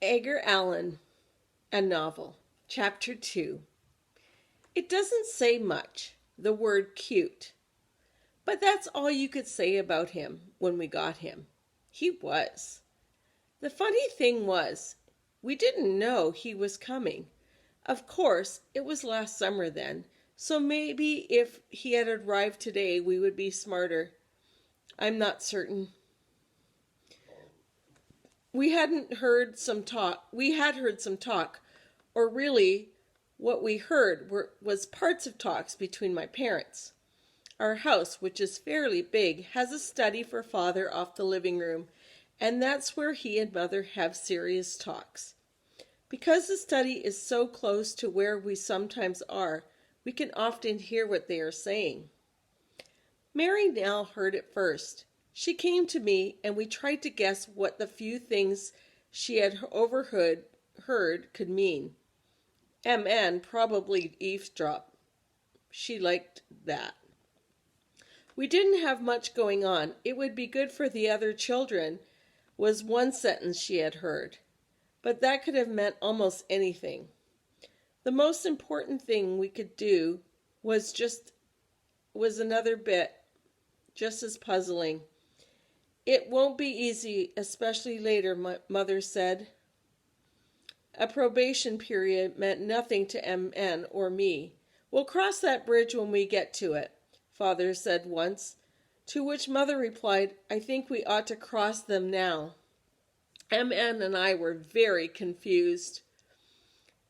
Edgar Allan, a novel, Chapter 2. It doesn't say much, the word cute, but that's all you could say about him when we got him. He was. The funny thing was, we didn't know he was coming. Of course, it was last summer then, so maybe if he had arrived today, we would be smarter. I'm not certain. We had heard some talk, or really what we heard was parts of talks between my parents. Our house, which is fairly big, has a study for Father off the living room, and that's where he and Mother have serious talks. Because the study is so close to where we sometimes are, we can often hear what they are saying. Mary Nell heard it first. She came to me, and we tried to guess what the few things she had overheard could mean. MN probably eavesdropped. She liked that. We didn't have much going on. It would be good for the other children, was one sentence she had heard. But that could have meant almost anything. The most important thing we could do was another bit, just as puzzling. It won't be easy, especially later, Mother said. A probation period meant nothing to MN or me. We'll cross that bridge when we get to it, Father said once, to which Mother replied, I think we ought to cross them now. MN and I were very confused.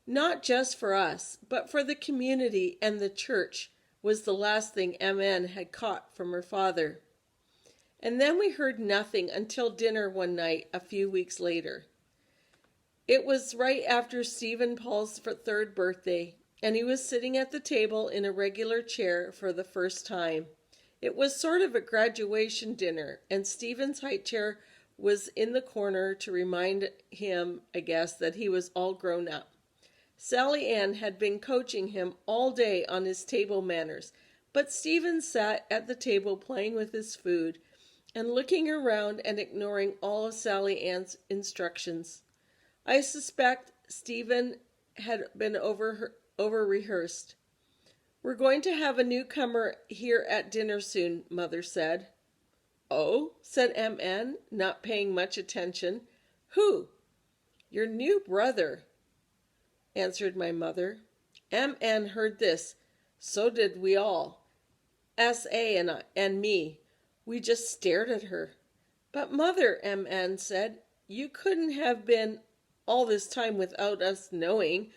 Not just for us, but for the community and the church was the last thing MN had caught from her father. And then we heard nothing until dinner one night a few weeks later. It was right after Stephen Paul's third birthday, and he was sitting at the table in a regular chair for the first time. It was sort of a graduation dinner, and Stephen's high chair was in the corner to remind him, I guess, that he was all grown up. Sally Ann had been coaching him all day on his table manners, but Stephen sat at the table playing with his food and looking around and ignoring all of Sally Ann's instructions. I suspect Stephen had been over-rehearsed. We're going to have a newcomer here at dinner soon, Mother said. Oh, said MN, not paying much attention. Who? Your new brother, answered my mother. MN heard this. So did we all. S.A. and me. We just stared at her. But Mother, MN said, you couldn't have been all this time without us knowing.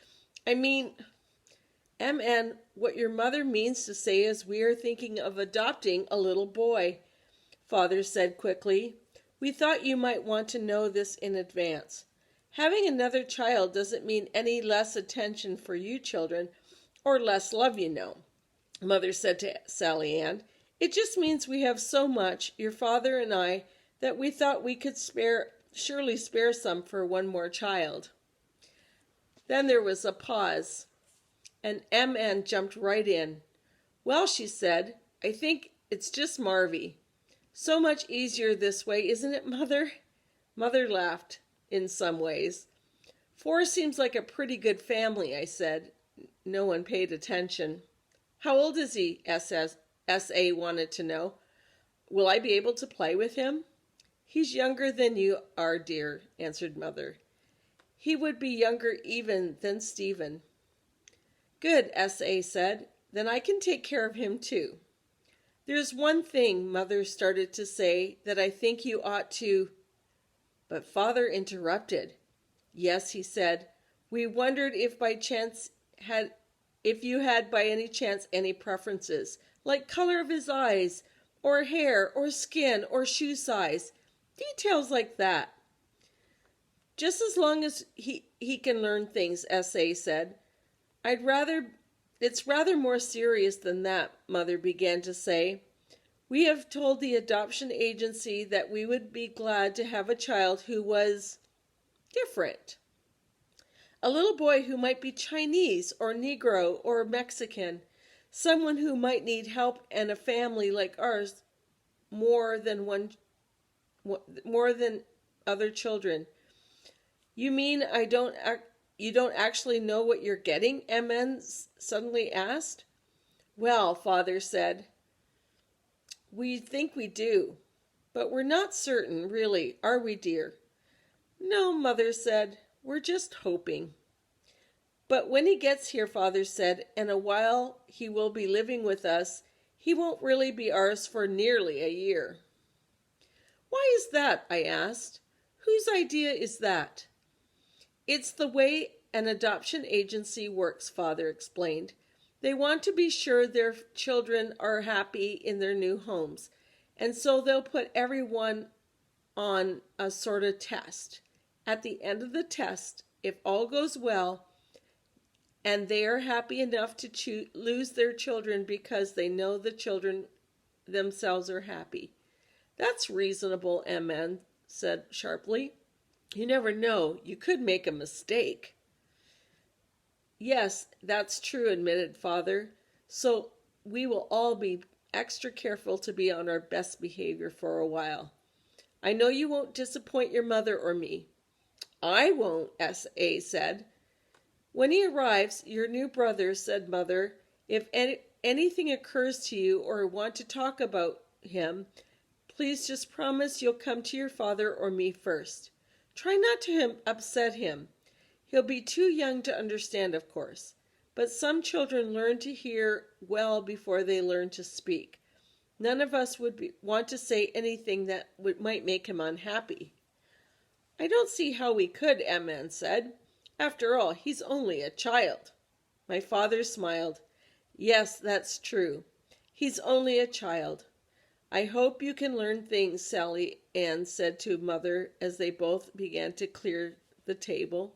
I mean, MN, what your mother means to say is we are thinking of adopting a little boy, Father said quickly. We thought you might want to know this in advance. Having another child doesn't mean any less attention for you children, or less love, you know, Mother said to Sally Ann. It just means we have so much, your father and I, that we thought we could surely spare some for one more child. Then there was a pause, and MN jumped right in. Well, she said, I think it's just Marvy. So much easier this way, isn't it, Mother? Mother laughed, in some ways. 4 seems like a pretty good family, I said. No one paid attention. How old is he? S.A. wanted to know. Will I be able to play with him? He's younger than you are, dear, answered Mother. He would be younger even than Stephen. Good, S.A. said. Then I can take care of him too. There's one thing, Mother started to say, that I think you ought to... But Father interrupted. Yes, he said. We wondered if you had by any chance any preferences, like color of his eyes, or hair, or skin, or shoe size. Details like that. Just as long as he can learn things, S.A. said. It's rather more serious than that, Mother began to say. We have told the adoption agency that we would be glad to have a child who was different. A little boy who might be Chinese or Negro or Mexican. Someone who might need help and a family like ours more than other children. You mean you don't actually know what you're getting? Mn suddenly asked. Well, Father said, we think we do, but we're not certain, really, are we, dear? No, Mother said, we're just hoping. But when he gets here, Father said, and a while he will be living with us, he won't really be ours for nearly a year. Why is that? I asked. Whose idea is that? It's the way an adoption agency works, Father explained. They want to be sure their children are happy in their new homes, and so they'll put everyone on a sort of test. At the end of the test, if all goes well, and they are happy enough to lose their children because they know the children themselves are happy. That's reasonable, MN said sharply. You never know. You could make a mistake. Yes, that's true, admitted Father. So we will all be extra careful to be on our best behavior for a while. I know you won't disappoint your mother or me. I won't, S.A. said. When he arrives, your new brother, said Mother, if anything occurs to you or want to talk about him, please just promise you'll come to your father or me first. Try not to upset him. He'll be too young to understand, of course. But some children learn to hear well before they learn to speak. None of us would want to say anything that might make him unhappy. I don't see how we could, Emman said. After all, he's only a child. My father smiled. Yes, that's true. He's only a child. I hope you can learn things, Sally Ann said to Mother as they both began to clear the table.